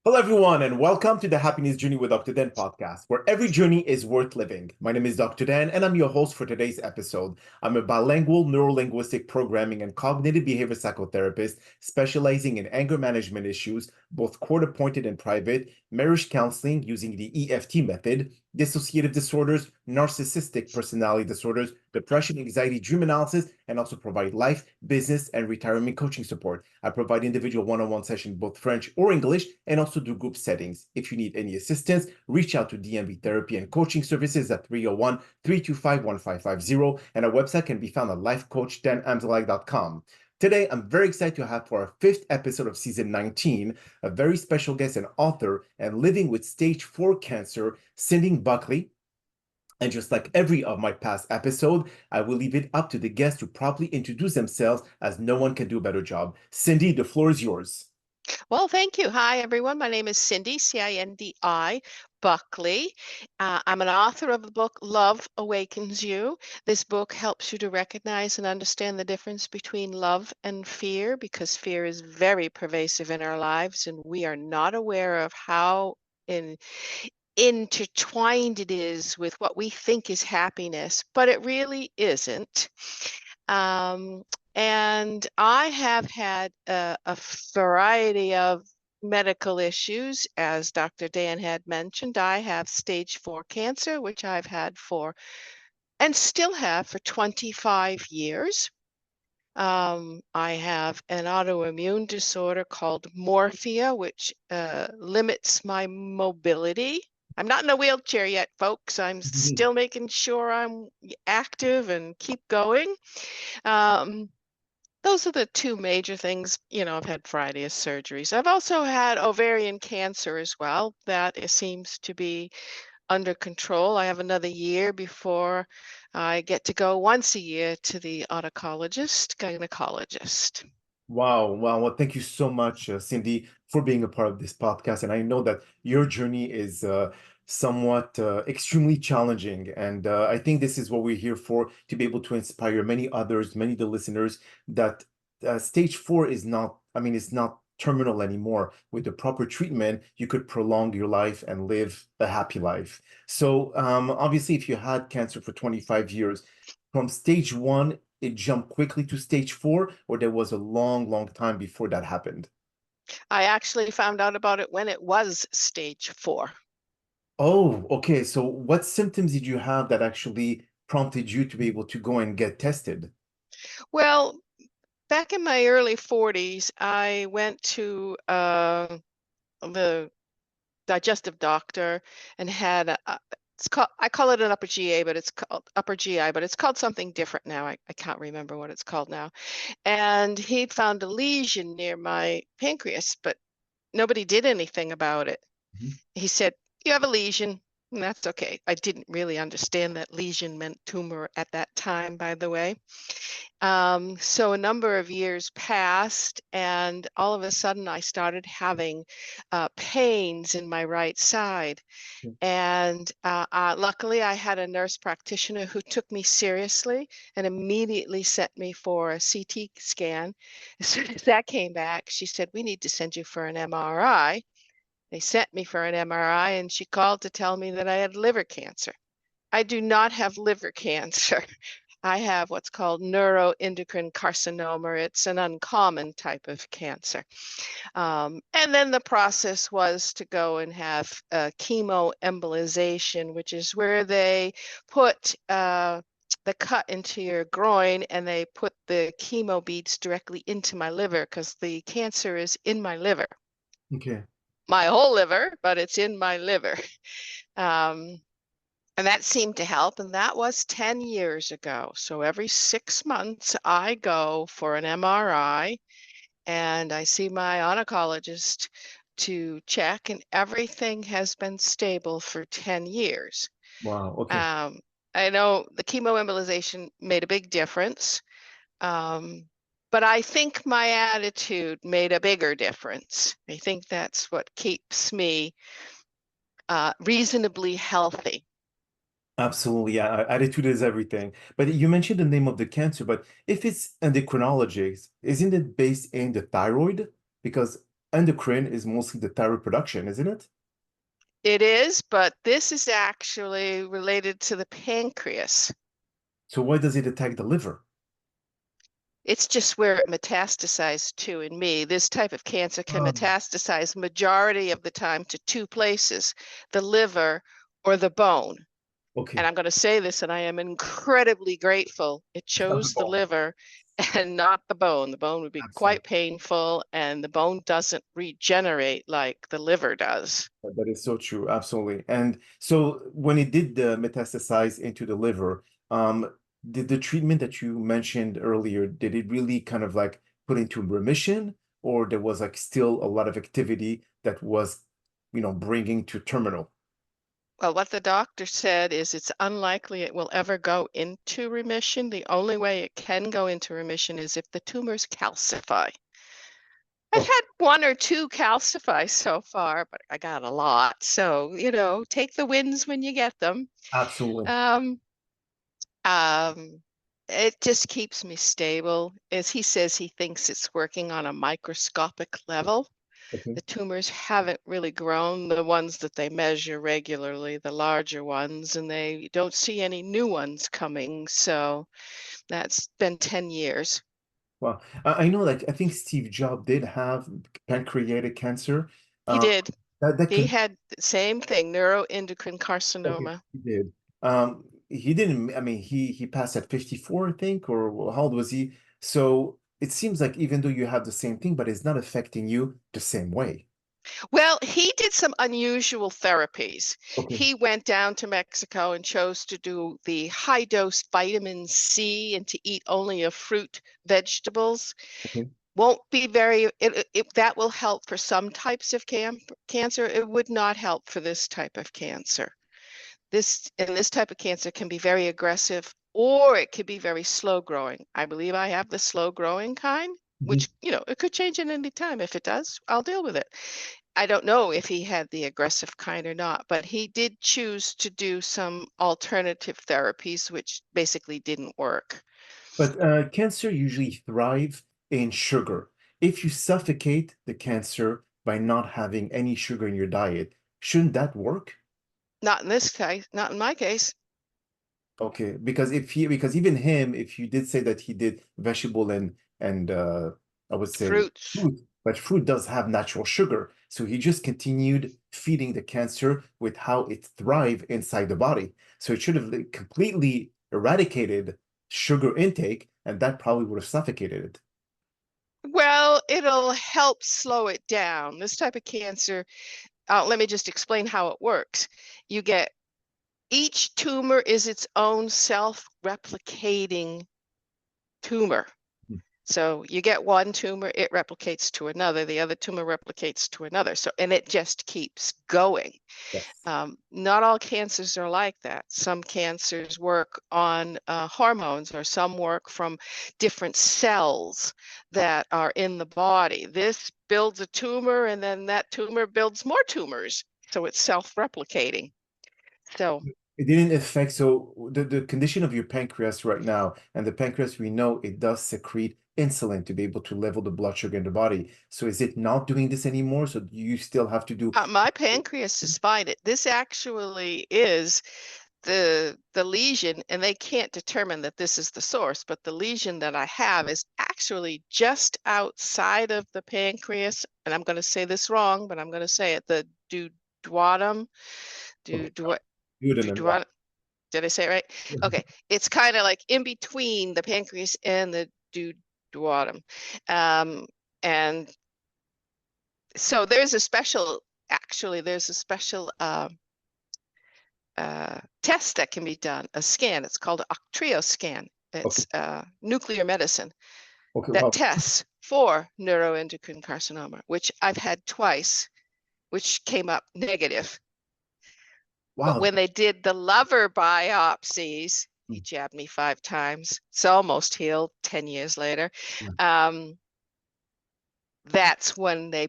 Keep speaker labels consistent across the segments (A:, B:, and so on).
A: Hello, everyone, and welcome to the Happiness Journey with Dr. Dan podcast, where every journey is worth living. My name is Dr. Dan, and I'm your host for today's episode. I'm a bilingual neurolinguistic programming and cognitive behavior psychotherapist specializing in anger management issues, both court-appointed and private, marriage counseling using the EFT method, dissociative disorders, narcissistic personality disorders, depression, anxiety, dream analysis, and also provide life, business, and retirement coaching support. I provide individual one-on-one sessions, both French or English, and also do group settings. If you need any assistance, reach out to DMV Therapy and Coaching Services at 301-325-1550, and our website can be found at lifecoachdanamzalak.com. Today, I'm very excited to have for our fifth episode of season 19, a very special guest and author and living with stage 4 cancer, Cindi Buckley. And just like every of my past episode, I will leave it up to the guests to properly introduce themselves, as no one can do a better job. Cindi, the floor is yours.
B: Well, thank you. Hi, everyone. My name is Cindi, Cindi Buckley. I'm an author of the book Love Awakens You. This book helps you to recognize and understand the difference between love and fear, because fear is very pervasive in our lives, and we are not aware of how intertwined it is with what we think is happiness, but it really isn't. Um, and I have had a variety of medical issues. As Dr. Dan had mentioned, I have stage 4 cancer, which I've had for and still have for 25 years. I have an autoimmune disorder called morphia, which limits my mobility. I'm not in a wheelchair yet, folks. I'm still making sure I'm active and keep going. Um, those are the two major things. I've had a variety of surgeries. I've also had ovarian cancer as well. That seems to be under control. I have another year before I get to go once a year to the gynecologist.
A: Wow. Wow. Well, thank you so much, Cindi, for being a part of this podcast. And I know that your journey is somewhat extremely challenging. And I think this is what we're here for, to be able to inspire many others, many of the listeners, that stage 4 is not, it's not terminal anymore. With the proper treatment, you could prolong your life and live a happy life. So obviously, if you had cancer for 25 years, from stage 1, it jumped quickly to stage 4, or there was a long, long time before that happened?
B: I actually found out about it when it was stage 4.
A: Oh, okay. So what symptoms did you have that actually prompted you to be able to go and get tested?
B: Well, back in my early 40s, I went to the digestive doctor and had I call it an upper GA, but it's called upper GI, but it's called something different now. I can't remember what it's called now. And he found a lesion near my pancreas, but nobody did anything about it.
A: Mhm.
B: He said, "You have a lesion." And that's okay. I didn't really understand that lesion meant tumor at that time, by the way. So a number of years passed, and all of a sudden I started having pains in my right side. And luckily, I had a nurse practitioner who took me seriously and immediately sent me for a CT scan. As soon as that came back, she said, "We need to send you for an MRI." They sent me for an MRI, and she called to tell me that I had liver cancer. I do not have liver cancer. I have what's called neuroendocrine carcinoma. It's an uncommon type of cancer. And then the process was to go and have chemoembolization, which is where they put the cut into your groin and they put the chemo beads directly into my liver, because the cancer is in my liver.
A: Okay.
B: My whole liver, but it's in my liver. Um, and that seemed to help. And that was 10 years ago. So every 6 months, I go for an MRI and I see my oncologist to check, and everything has been stable for 10 years.
A: Wow. Okay.
B: Um, I know the chemoembolization made a big difference, but I think my attitude made a bigger difference. I think that's what keeps me reasonably healthy.
A: Absolutely. Yeah. Attitude is everything. But you mentioned the name of the cancer, but if it's endocrinology, isn't it based in the thyroid? Because endocrine is mostly the thyroid production, isn't it?
B: It is, but this is actually related to the pancreas.
A: So why does it attack the liver?
B: It's just where it metastasized to in me. This type of cancer can
A: Um,
B: metastasize majority of the time to two places, the liver or the bone. And
A: okay.
B: I'm going to say this, and I am incredibly grateful it
A: It's not the
B: chose the
A: bone.
B: liver and not the bone. The bone would be
A: Absolutely.
B: quite painful, and the bone doesn't regenerate like the liver does.
A: That is so true. Absolutely. And so when it did metastasize into the liver, did the treatment that you mentioned earlier, did it really kind of like put into remission, or there was like still a lot of activity that was, bringing to terminal?
B: Well, what the doctor said is it's unlikely it will ever go into remission. The only way it can go into remission is if the tumors calcify. I've
A: Okay,
B: had one or two calcify so far, but I got a lot. So, take the wins when you get them.
A: absolutely.
B: Um, um, it just keeps me stable. As he says, he thinks it's working on a microscopic level.
A: Okay.
B: The tumors haven't really grown, the ones that they measure regularly, the larger ones, and they don't see any new ones coming. So that's been 10 years.
A: Well, I know, like, I think Steve Jobs did have pancreatic cancer.
B: He
A: Uh,
B: did.
A: that
B: He
A: could.
B: had the same thing, neuroendocrine
A: Okay,
B: carcinoma.
A: he did. He didn't, I mean, he passed at 54, I think, or how old was he? So it seems like even though you have the same thing, but it's not affecting you the same way.
B: Well, he did some unusual therapies.
A: Okay,
B: He went down to Mexico and chose to do the high dose vitamin C and to eat only a fruit, vegetables.
A: okay.
B: Won't be very, that will help for some types of cancer. It would not help for this type of cancer. This type of cancer can be very aggressive or it could be very slow growing. I believe I have the slow growing kind,
A: Mhm.
B: which, it could change at any time. If it does, I'll deal with it. I don't know if he had the aggressive kind or not, but he did choose to do some alternative therapies, which basically didn't work.
A: But cancer usually thrive in sugar. If you suffocate the cancer by not having any sugar in your diet, shouldn't that work?
B: Not in this case, not in my case.
A: Okay, because even him, if you did say that he did vegetable and I would say
B: Fruits.
A: fruit, but fruit does have natural sugar. So he just continued feeding the cancer with how it thrive inside the body. So it should have like, completely eradicated sugar intake, and that probably would have suffocated it.
B: Well, it'll help slow it down. This type of cancer, let me just explain how it works. You get each tumor is its own self-replicating tumor.
A: Hmm.
B: So you get one tumor, it replicates to another, the other tumor replicates to another. So, and it just keeps going.
A: Yes.
B: Not all cancers are like that. Some cancers work on hormones, or some work from different cells that are in the body. This builds a tumor, and then that tumor builds more tumors. So it's self-replicating. So
A: It didn't affect, so the condition of your pancreas right now, and the pancreas, we know it does secrete insulin to be able to level the blood sugar in the body. So is it not doing this anymore? So do you still have to do?
B: my pancreas is fine. This actually is the lesion, and they can't determine that this is the source, but the lesion that I have is actually just outside of the pancreas, and I'm going to say this wrong, but I'm going to say it, the duodenum,
A: Okay,
B: du
A: duodenum, yeah.
B: did I say it right? Okay, it's kind of like in between the pancreas and the duodenum. And so there's a special test that can be done, a scan. It's called an octrio scan.
A: Okay,
B: It's nuclear medicine
A: okay,
B: that
A: wow,
B: tests for neuroendocrine carcinoma, which I've had twice, which came up negative. But
A: wow.
B: when they did the liver biopsies, he jabbed me 5 times. It's almost healed 10 years later.
A: Yeah.
B: Um, that's when they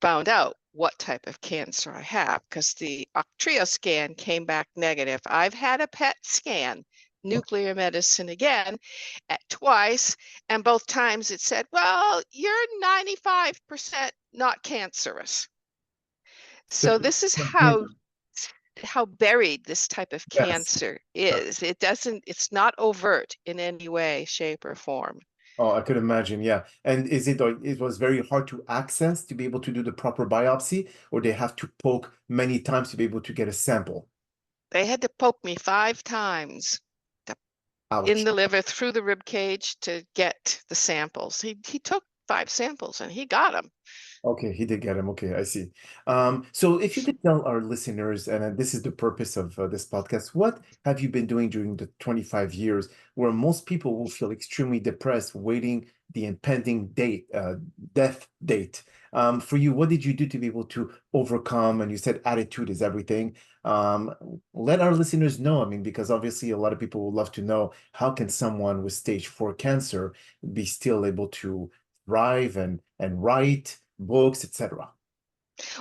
B: found out what type of cancer I have, because the octrio scan came back negative. I've had a PET scan, nuclear medicine again at twice, and both times it said, well, you're 95% not cancerous. So this is how buried this type of
A: Yes.
B: cancer is. It's not overt in any way, shape, or form.
A: Oh, I could imagine, yeah. And is it like it was very hard to access to be able to do the proper biopsy, or they have to poke many times to be able to get a sample?
B: They had to poke me 5 times in
A: Ouch.
B: the liver through the rib cage to get the samples. He took 5 samples and he got them.
A: Okay, he did get him. Okay, I see. So if you could tell our listeners, and this is the purpose of this podcast, what have you been doing during the 25 years where most people will feel extremely depressed, waiting the impending death date? For you, what did you do to be able to overcome? And you said attitude is everything. Um, Let our listeners know. I mean, because obviously a lot of people would love to know how can someone with stage 4 cancer be still able to thrive and write books, etc.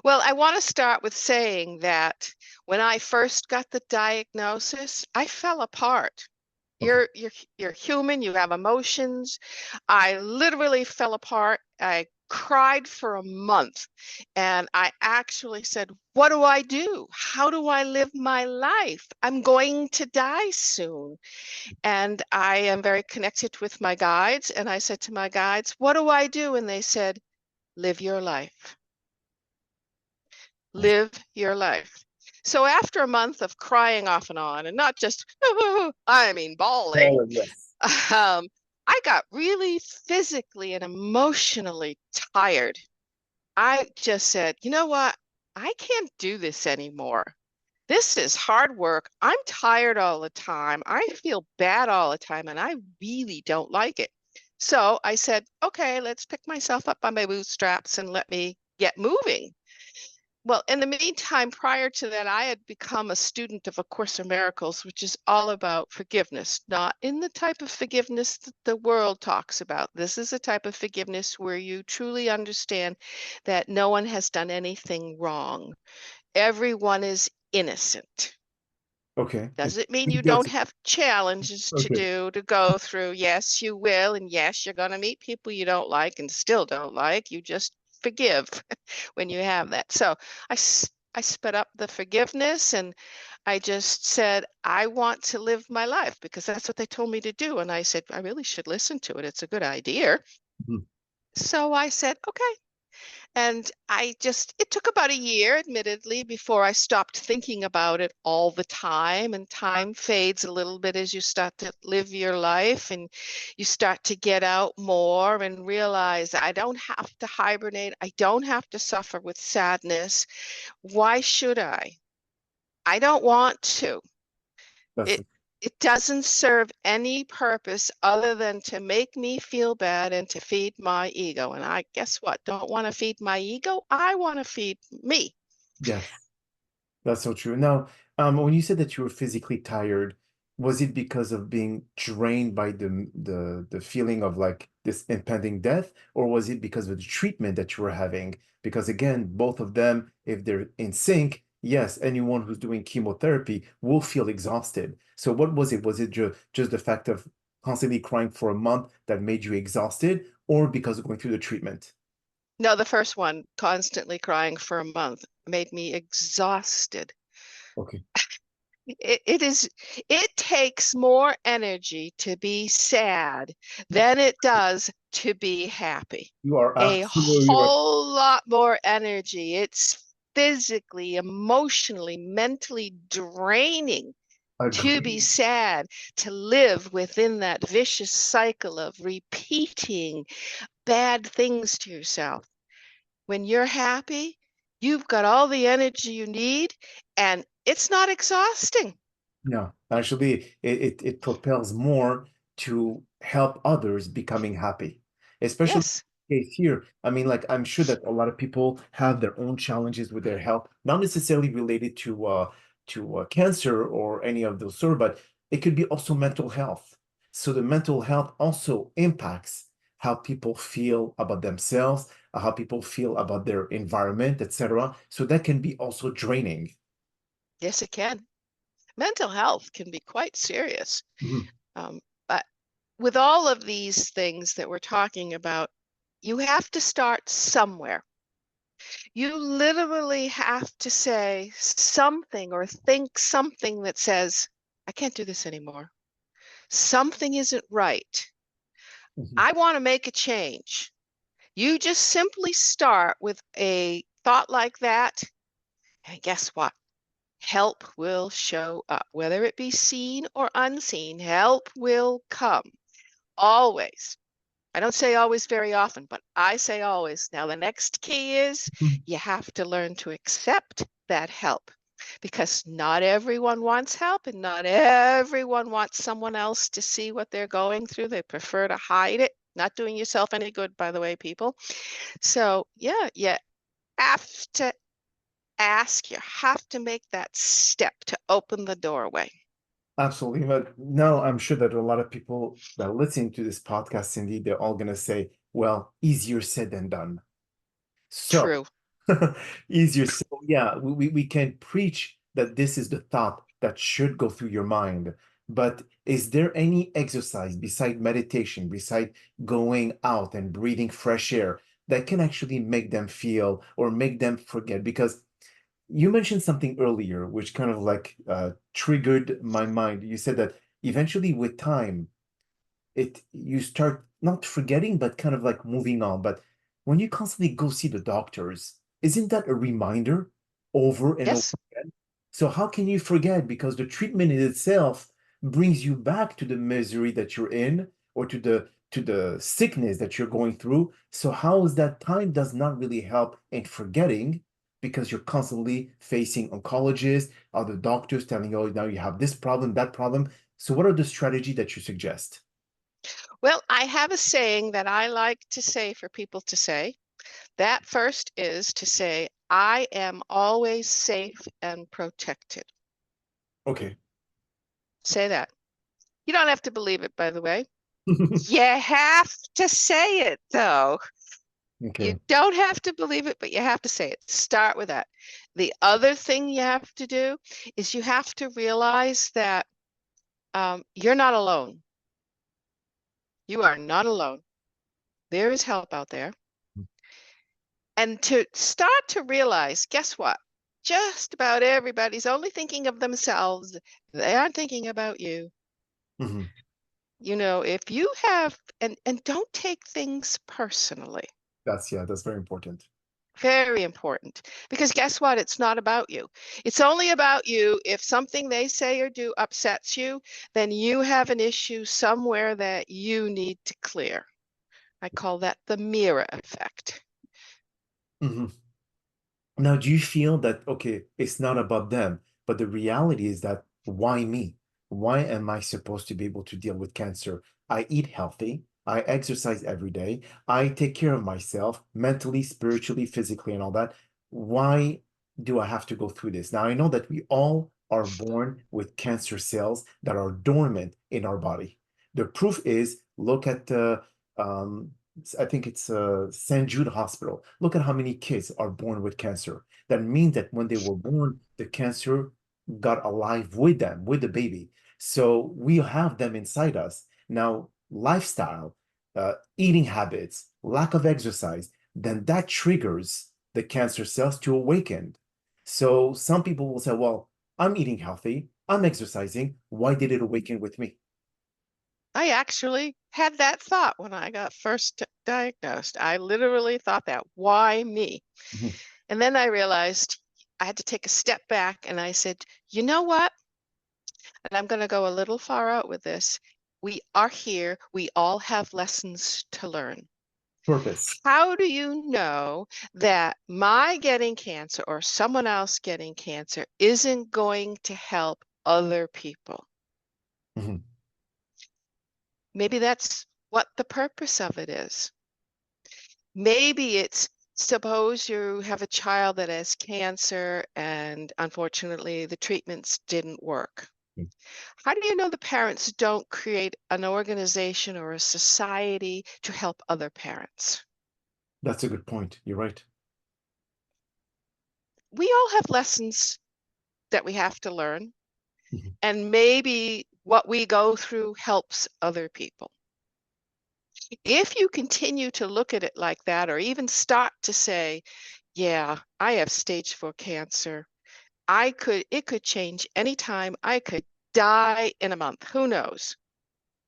B: Well, I want to start with saying that when I first got the diagnosis, I fell apart.
A: Okay.
B: You're human, you have emotions. I literally fell apart. I cried for a month and I actually said, what do I do? How do I live my life? I'm going to die soon. And I am very connected with my guides. And I said to my guides, what do I do? And they said, live your life. Live your life. So after a month of crying off and on, and not just, I mean, bawling,
A: Oh, yes.
B: I got really physically and emotionally tired. I just said, you know what? I can't do this anymore. This is hard work. I'm tired all the time. I feel bad all the time, and I really don't like it. So I said, okay, let's pick myself up by my bootstraps and let me get moving. Well, in the meantime, prior to that, I had become a student of A Course in Miracles, which is all about forgiveness, not in the type of forgiveness that the world talks about. This is a type of forgiveness where you truly understand that no one has done anything wrong. Everyone is innocent.
A: Okay.
B: Does it mean you don't
A: Guilty.
B: have challenges to
A: Okay.
B: do, to go through? Yes, you will. And yes, you're going to meet people you don't like and still don't like. You just forgive when you have that. So I sped up the forgiveness and I just said, I want to live my life because that's what they told me to do. And I said, I really should listen to it. It's a good idea.
A: Mhm.
B: So I said, okay. And it took about a year, admittedly, before I stopped thinking about it all the time. And time fades a little bit as you start to live your life and you start to get out more and realize I don't have to hibernate. I don't have to suffer with sadness. Why should I? I don't want to.
A: That's
B: It it doesn't serve any purpose other than to make me feel bad and to feed my ego. And I guess what? Don't want to feed my ego. I want to feed me.
A: yes. That's so true. Now, when you said that you were physically tired, was it because of being drained by the feeling of like this impending death, or was it because of the treatment that you were having? Because again, both of them, if they're in sync, yes, anyone who's doing chemotherapy will feel exhausted. So what was it? Was it just the fact of constantly crying for a month that made you exhausted, or because of going through the treatment?
B: No, the first one, constantly crying for a month, made me exhausted.
A: Okay.
B: It takes more energy to be sad than it does to be happy.
A: You are
B: A
A: absolutely right.
B: whole lot more energy. It's physically, emotionally, mentally draining to be
A: Agree.
B: sad, to live within that vicious cycle of repeating bad things to yourself. When you're happy, you've got all the energy you need and it's not exhausting.
A: No, actually, it propels more to help others becoming happy, especially
B: Yes.
A: case here. I mean, like I'm sure that a lot of people have their own challenges with their health, not necessarily related to cancer or any of those sort, but it could be also mental health. So the mental health also impacts how people feel about themselves, how people feel about their environment, etc. So that can be also draining.
B: Yes, it can. Mental health can be quite serious.
A: Mhm.
B: But with all of these things that we're talking about, you have to start somewhere. You literally have to say something or think something that says, I can't do this anymore. Something isn't right.
A: Mhm.
B: I want to make a change. You just simply start with a thought like that, and guess what? Help will show up. Whether it be seen or unseen, help will come. Always. I don't say always very often, but I say always. Now, the next key is
A: Mhm.
B: you have to learn to accept that help because not everyone wants help and not everyone wants someone else to see what they're going through. They prefer to hide it. Not doing yourself any good, by the way, people. So, yeah, you have to ask, you have to make that step to open the doorway.
A: Absolutely. But now I'm sure that a lot of people that are listening to this podcast, Cindy, they're all going to say, well, easier said than done. So
B: True.
A: easier. So yeah, we can preach that this is the thought that should go through your mind. But is there any exercise beside meditation, beside going out and breathing fresh air that can actually make them feel or make them forget? Because you mentioned something earlier, which kind of like triggered my mind. You said that eventually with time, it you start not forgetting but kind of like moving on. But when you constantly go see the doctors, isn't that a reminder over and over
B: Yes.
A: again? So how can you forget? Because the treatment in itself brings you back to the misery that you're in or to the sickness that you're going through. So how is that time does not really help in forgetting because you're constantly facing oncologists, other doctors telling you, oh, now you have this problem, that problem. So what are the strategy that you suggest?
B: Well, I have a saying that I like to say for people to say. That first is to say, I am always safe and protected.
A: Okay.
B: Say that. You don't have to believe it, by the way. You have to say it, though. You
A: Okay.
B: don't have to believe it, but you have to say it. Start with that. The other thing you have to do is you have to realize that you're not alone. You are not alone. There is help out there. And to start to realize, guess what? Just about everybody's only thinking of themselves. They aren't thinking about you.
A: Mhm.
B: You know, if you have, and don't take things personally.
A: That's yeah, that's very important.
B: Very important. Because guess what? It's not about you. It's only about you if something they say or do upsets you, then you have an issue somewhere that you need to clear. I call that the mirror effect.
A: Mhm. Now, do you feel that, okay, it's not about them, but the reality is that why me? Why am I supposed to be able to deal with cancer? I eat healthy. I exercise every day. I take care of myself mentally, spiritually, physically, and all that. Why do I have to go through this? Now, I know that we all are born with cancer cells that are dormant in our body. The proof is look at um, I think it's St. Jude Hospital. Look at how many kids are born with cancer. That means that when they were born, the cancer got alive with them, with the baby. So we have them inside us. Now, lifestyle, eating habits, lack of exercise, then that triggers the cancer cells to awaken. So some people will say, well, I'm eating healthy, I'm exercising. Why did it awaken with me?
B: I actually had that thought when I got first diagnosed. I literally thought that, why me?
A: Mhm.
B: And then I realized I had to take a step back and I said, you know what? And I'm going to go a little far out with this. We are here. We all have lessons to learn.
A: Purpose.
B: How do you know that my getting cancer or someone else getting cancer isn't going to help other people?
A: Mhm.
B: Maybe that's what the purpose of it is. Maybe it's suppose you have a child that has cancer and unfortunately the treatments didn't work. How do you know the parents don't create an organization or a society to help other parents?
A: That's a good point. You're right.
B: We all have lessons that we have to learn.
A: Mhm.
B: And maybe what we go through helps other people. If you continue to look at it like that, or even start to say, yeah, I have stage 4 cancer. It could change anytime. I could die in a month. Who knows?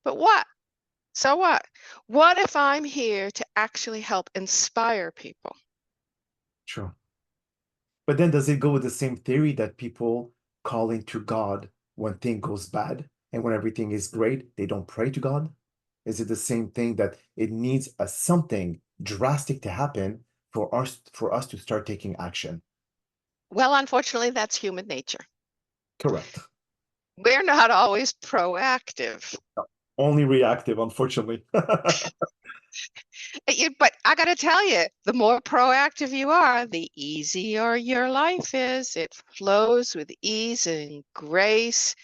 B: But what? So what? What if I'm here to actually help inspire people?
A: True. But then does it go with the same theory that people calling to God when thing goes bad and when everything is great, they don't pray to God? Is it the same thing that it needs a something drastic to happen for us to start taking action?
B: Well, unfortunately, that's human nature.
A: Correct.
B: We're not always proactive.
A: Only reactive, unfortunately.
B: But I got to tell you, the more proactive you are, the easier your life is. It flows with ease and grace.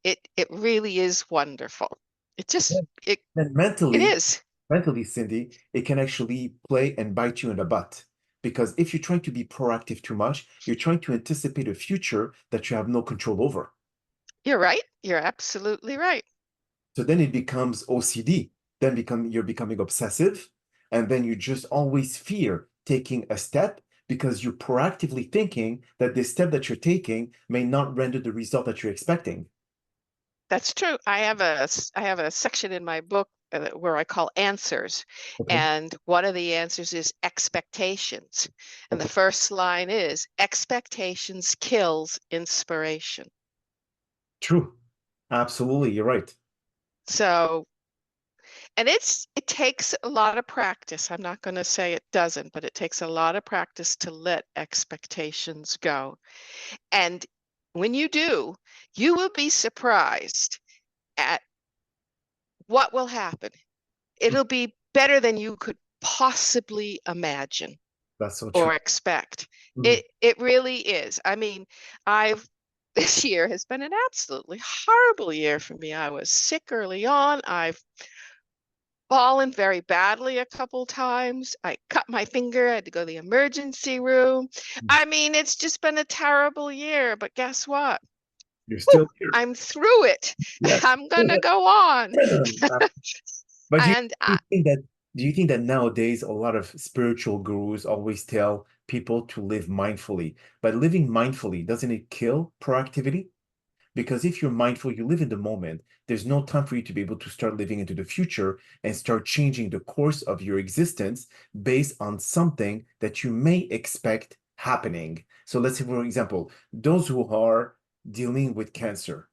B: It really is wonderful. It just
A: And
B: it is.
A: mentally, Cindy, it can actually play and bite you in the butt. Because if you're trying to be proactive too much, you're trying to anticipate a future that you have no control over.
B: You're right. You're absolutely right.
A: So then it becomes OCD. Then you're becoming obsessive, and then you just always fear taking a step because you're proactively thinking that the step that you're taking may not render the result that you're expecting.
B: That's true. I have a section in my book where I call answers,
A: Okay.
B: and one of the answers is expectations. And the
A: Okay.
B: first line is expectations kills inspiration.
A: True. Absolutely. You're right.
B: So, and it takes a lot of practice. I'm not going to say it doesn't, but it takes a lot of practice to let expectations go. And when you do, you will be surprised at what will happen.
A: Mm.
B: It'll be better than you could possibly imagine
A: That's so true.
B: or expect.
A: Mhm.
B: It really is. I mean, I've this year has been an absolutely horrible year for me. I was sick early on. I've fallen very badly a couple times. I cut my finger, I had to go to the emergency room. I mean, it's just been a terrible year, but guess what?
A: You're
B: Whew,
A: still here.
B: I'm through it.
A: Yes.
B: I'm gonna go on.
A: But
B: And
A: you think that do you think that nowadays a lot of spiritual gurus always tell people to live mindfully? But living mindfully, doesn't it kill proactivity? Because if you're mindful, you live in the moment. There's no time for you to be able to start living into the future and start changing the course of your existence based on something that you may expect happening. So let's say, for example, those who are dealing with cancer,